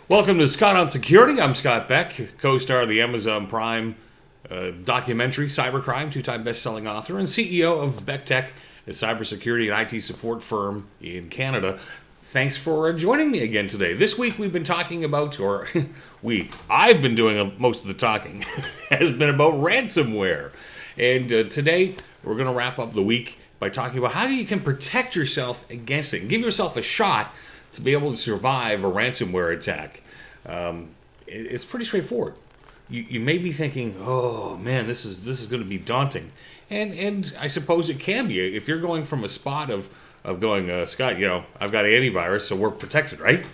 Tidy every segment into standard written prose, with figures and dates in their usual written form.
Welcome to Scott on Security. I'm Scott Beck, co-star of the Amazon Prime documentary Cybercrime, two-time best-selling author, and CEO of Beck Tech, a cybersecurity and IT support firm in Canada. Thanks for joining me again today. This week we've been talking about, I've been doing most of the talking, has been about ransomware. And today we're going to wrap up the week by talking about how you can protect yourself against it and give yourself a shot to be able to survive a ransomware attack. It's pretty straightforward. You may be thinking, oh man, this is going to be daunting. And I suppose it can be. If you're going from a spot of going, Scott, I've got antivirus, so we're protected, right?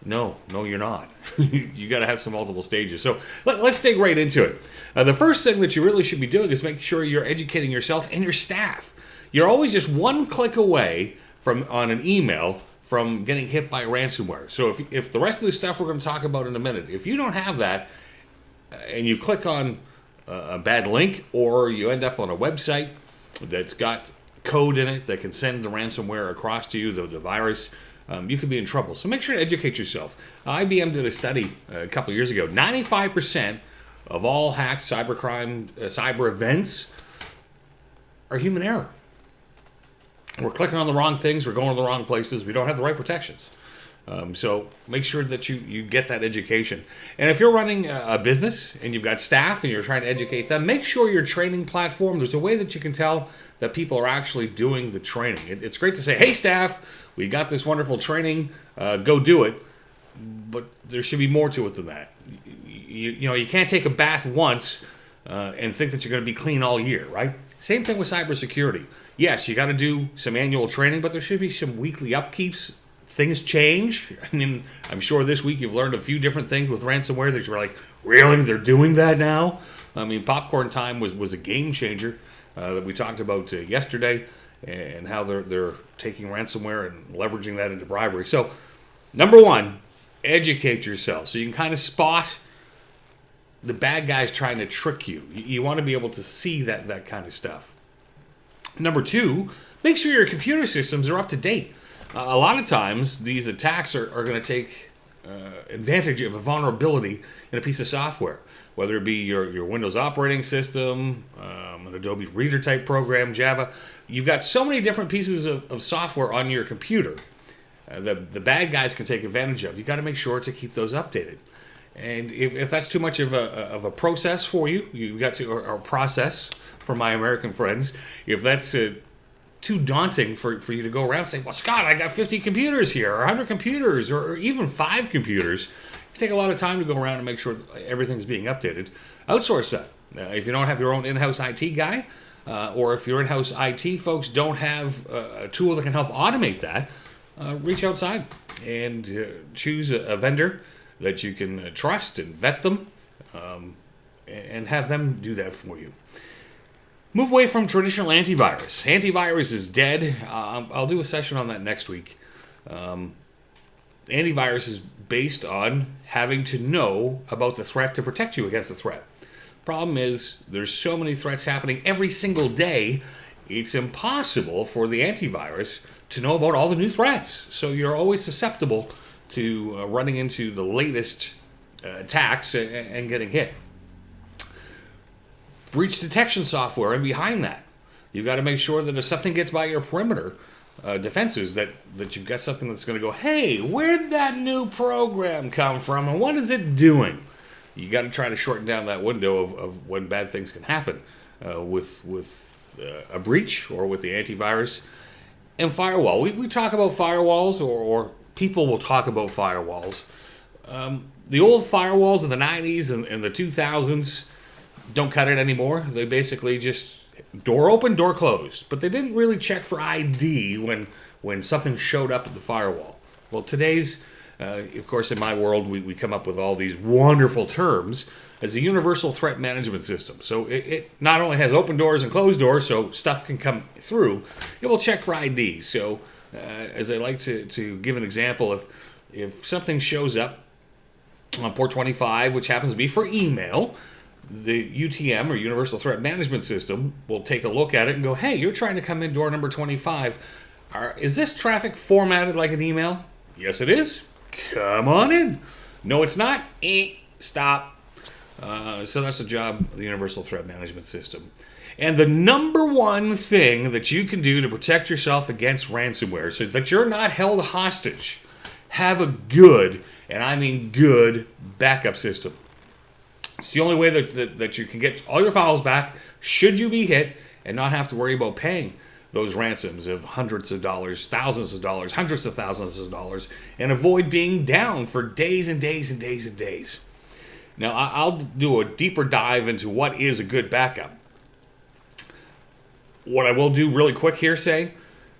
No, you're not. You got to have some multiple stages. So let's dig right into it. The first thing that you really should be doing is make sure you're educating yourself and your staff. You're always just one click away on an email from getting hit by ransomware. So if the rest of the stuff we're going to talk about in a minute, if you don't have that and you click on a bad link or you end up on a website that's got code in it that can send the ransomware across to you, the virus, you could be in trouble. So make sure to educate yourself. IBM did a study a couple of years ago. 95% of all hacks, cybercrime, cyber events are human error. We're clicking on the wrong things. We're going to the wrong places. We don't have the right protections. So make sure that you get that education. And if you're running a business and you've got staff and you're trying to educate them, make sure your training platform, there's a way that you can tell that people are actually doing the training. It's great to say, hey staff, we got this wonderful training, go do it. But there should be more to it than that. You can't take a bath once and think that you're going to be clean all year, right? Same thing with cybersecurity. Yes, you got to do some annual training, but there should be some weekly upkeeps. Things change. I mean, I'm sure this week you've learned a few different things with ransomware that you're like, really? They're doing that now? I mean, Popcorn Time was a game changer that we talked about yesterday, and how they're taking ransomware and leveraging that into bribery. So, number one, educate yourself so you can kind of spot the bad guys trying to trick you. You want to be able to see that kind of stuff. Number two, make sure your computer systems are up to date. A lot of times, these attacks are going to take advantage of a vulnerability in a piece of software, whether it be your Windows operating system, an Adobe Reader type program, Java. You've got so many different pieces of software on your computer that the bad guys can take advantage of. You've got to make sure to keep those updated. And if that's too much of a process for you, you've got to, or process for my American friends, if that's too daunting for you to go around and say, well, Scott, I got 50 computers here, or 100 computers, or even 5 computers, it take a lot of time to go around and make sure everything's being updated. Outsource that. If you don't have your own in-house IT guy, or if your in-house IT folks don't have a tool that can help automate that, reach outside and choose a vendor that you can trust and vet them, and have them do that for you. Move away from traditional antivirus. Antivirus is dead. I'll do a session on that next week. Antivirus is based on having to know about the threat to protect you against the threat. Problem is, there's so many threats happening every single day, it's impossible for the antivirus to know about all the new threats. So you're always susceptible to running into the latest attacks and getting hit. Breach detection software, and behind that, you've got to make sure that if something gets by your perimeter defenses, that you've got something that's going to go, hey, where'd that new program come from, and what is it doing? You got to try to shorten down that window of when bad things can happen with a breach or with the antivirus. And firewall. We talk about firewalls, or people will talk about firewalls. The old firewalls of the 90s and the 2000s don't cut it anymore. They basically just door open, door closed. But they didn't really check for ID when something showed up at the firewall. Well, today's, of course, in my world, we come up with all these wonderful terms as a universal threat management system. So it not only has open doors and closed doors, so stuff can come through, it will check for ID. So as I like to give an example, if something shows up on port 25, which happens to be for email, the UTM, or Universal Threat Management System, will take a look at it and go, hey, you're trying to come in door number 25. Is this traffic formatted like an email? Yes, it is. Come on in. No, it's not. Stop. So that's the job of the Universal Threat Management System. And the number one thing that you can do to protect yourself against ransomware so that you're not held hostage, have a good, and I mean good, backup system. It's the only way that you can get all your files back should you be hit and not have to worry about paying those ransoms of hundreds of dollars, thousands of dollars, hundreds of thousands of dollars, and avoid being down for days and days and days and days. Now, I'll do a deeper dive into what is a good backup. What I will do really quick here, saying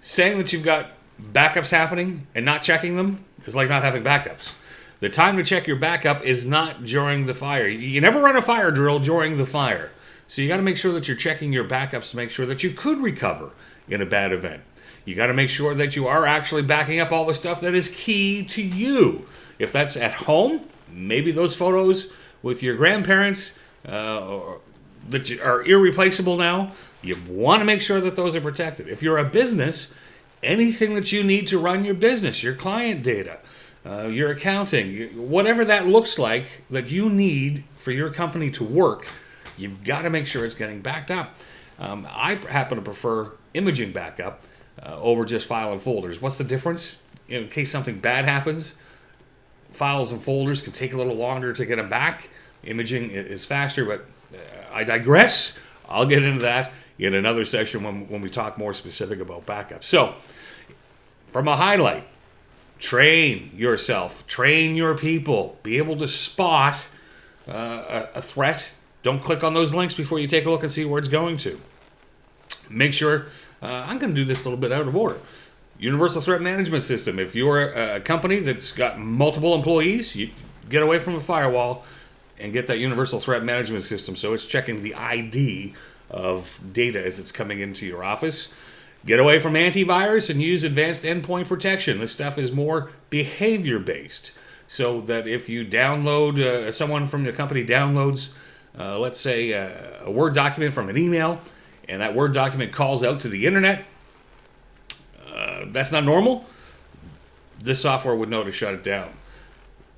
that you've got backups happening and not checking them is like not having backups. The time to check your backup is not during the fire. You never run a fire drill during the fire. So you got to make sure that you're checking your backups to make sure that you could recover in a bad event. You got to make sure that you are actually backing up all the stuff that is key to you. If that's at home, maybe those photos with your grandparents that are irreplaceable now, you want to make sure that those are protected. If you're a business, anything that you need to run your business, your client data, your accounting, whatever that looks like that you need for your company to work, you've got to make sure it's getting backed up. I happen to prefer imaging backup over just file and folders. What's the difference? In case something bad happens, files and folders can take a little longer to get them back. Imaging is faster, but I digress. I'll get into that in another session when we talk more specific about backup. So, from a highlight, train yourself, train your people, be able to spot a threat. Don't click on those links before you take a look and see where it's going to. Make sure, I'm going to do this a little bit out of order. Universal Threat Management System. If you're a company that's got multiple employees, you get away from a firewall and get that Universal Threat Management System so it's checking the ID of data as it's coming into your office. Get away from antivirus and use advanced endpoint protection. This stuff is more behavior-based, so that if you download, someone from the company downloads, let's say, a Word document from an email, and that Word document calls out to the internet, that's not normal. This software would know to shut it down.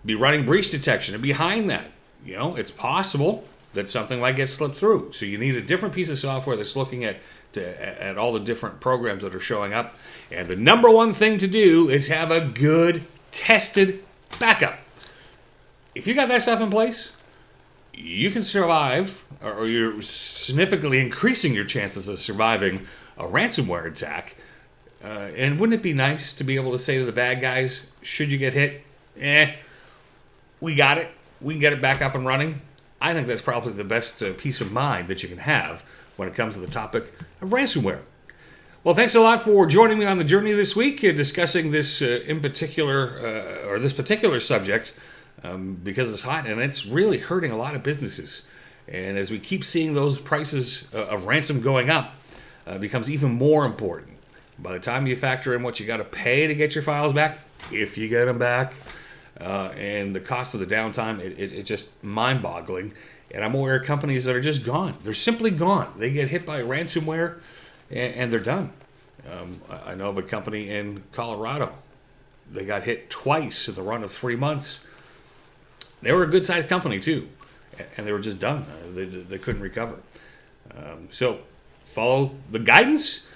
Be running breach detection, and behind that, it's possible that something might get slipped through. So you need a different piece of software that's looking at all the different programs that are showing up. And the number one thing to do is have a good, tested backup. If you got that stuff in place, you can survive, or you're significantly increasing your chances of surviving a ransomware attack. And wouldn't it be nice to be able to say to the bad guys, should you get hit, we got it. We can get it back up and running. I think that's probably the best peace of mind that you can have when it comes to the topic of ransomware. Well, thanks a lot for joining me on the journey this week, discussing this in particular, or this particular subject, because it's hot and it's really hurting a lot of businesses. And as we keep seeing those prices of ransom going up, becomes even more important. By the time you factor in what you got to pay to get your files back, if you get them back, and the cost of the downtime, it's just mind-boggling. And I'm aware of companies that are just gone. They're simply gone. They get hit by ransomware, and they're done. I know of a company in Colorado. They got hit twice in the run of 3 months. They were a good-sized company, too, and they were just done. They couldn't recover. So follow the guidance.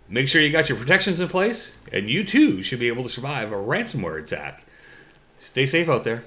Make sure you got your protections in place, and you, too, should be able to survive a ransomware attack. Stay safe out there.